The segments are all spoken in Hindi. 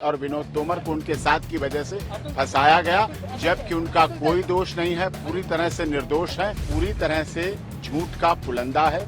और विनोद तोमर को उनके साथ की वजह से फंसाया गया, जबकि उनका कोई दोष नहीं है, पूरी तरह से निर्दोष है, पूरी तरह से झूठ का पुलंदा है।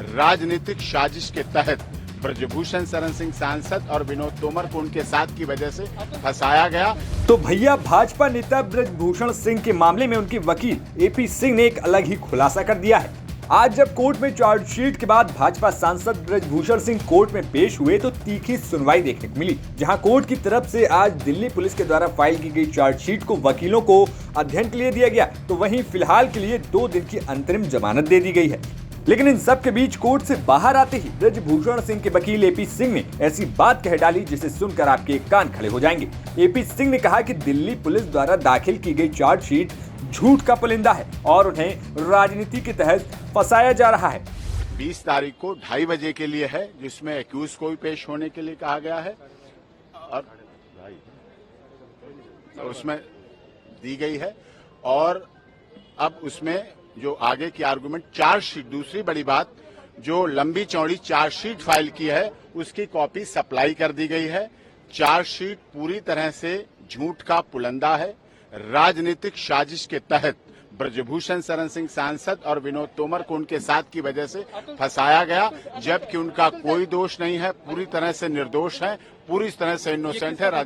राजनीतिक साजिश के तहत ब्रजभूषण शरण सिंह सांसद और विनोद तोमर को उनके साथ की वजह से फंसाया गया। तो भैया भाजपा नेता ब्रजभूषण सिंह के मामले में उनके वकील एपी सिंह ने एक अलग ही खुलासा कर दिया है। आज जब कोर्ट में चार्जशीट के बाद भाजपा सांसद ब्रजभूषण सिंह कोर्ट में पेश हुए तो तीखी सुनवाई देखने को मिली, जहां कोर्ट की तरफ से आज दिल्ली पुलिस के द्वारा फाइल की गई चार्जशीट को वकीलों को अध्ययन के लिए दिया गया, तो वहीं फिलहाल के लिए 2 दिन की अंतरिम जमानत दे दी गई है। लेकिन इन सब के बीच कोर्ट से बाहर आते ही ब्रजभूषण सिंह के वकील एपी सिंह ने ऐसी बात कह डाली जिसे सुनकर आपके कान खड़े हो जाएंगे। एपी सिंह ने कहा कि दिल्ली पुलिस द्वारा दाखिल की गई चार्जशीट झूठ का पुलिंदा है और उन्हें राजनीति के तहत फंसाया जा रहा है। 20 तारीख को 2:30 बजे के लिए है, जिसमें एक्यूज को भी पेश होने के लिए कहा गया है और उसमें दी गई है। और अब उसमें जो आगे की आर्गुमेंट चार्जशीट, दूसरी बड़ी बात, जो लंबी चौड़ी चार्जशीट फाइल की है उसकी कॉपी सप्लाई कर दी गई है। चार्जशीट पूरी तरह से झूठ का पुलंदा है। राजनीतिक साजिश के तहत ब्रजभूषण शरण सिंह सांसद और विनोद तोमर को उनके साथ की वजह से फंसाया गया, जबकि उनका कोई दोष नहीं है, पूरी तरह से निर्दोष है, पूरी तरह से इनोसेंट है।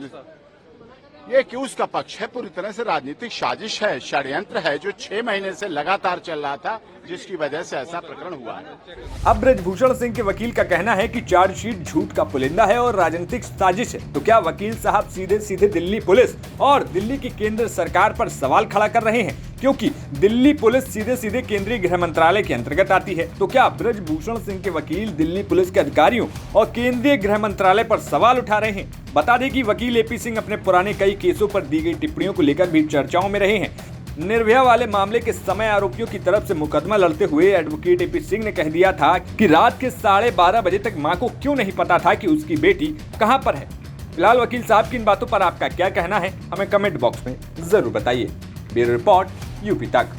ये एक्यूज का पक्ष है, पूरी तरह से राजनीतिक साजिश है, षड्यंत्र है, जो 6 महीने से लगातार चल रहा था, जिसकी वजह से ऐसा प्रकरण हुआ है। अब ब्रजभूषण सिंह के वकील का कहना है कि चार्जशीट झूठ का पुलिंदा है और राजनीतिक साजिश है। तो क्या वकील साहब सीधे सीधे दिल्ली पुलिस और दिल्ली की केंद्र सरकार पर सवाल खड़ा कर रहे हैं, क्योंकि दिल्ली पुलिस सीधे सीधे केंद्रीय गृह मंत्रालय के अंतर्गत आती है। तो क्या ब्रजभूषण सिंह के वकील दिल्ली पुलिस के अधिकारियों और केंद्रीय गृह मंत्रालय पर सवाल उठा रहे हैं? बता दें कि वकील एपी सिंह अपने पुराने कई केसों पर दी गई टिप्पणियों को लेकर भी चर्चाओं में रहे हैं। निर्भया वाले मामले के समय आरोपियों की तरफ से मुकदमा लड़ते हुए एडवोकेट एपी सिंह ने कह दिया था कि रात के 12:30 बजे तक मां को क्यों नहीं पता था कि उसकी बेटी कहां पर है। फिलहाल वकील साहब की इन बातों पर आपका क्या कहना है, हमें कमेंट बॉक्स में जरूर बताइए। ब्यूरो रिपोर्ट, यूपी तक।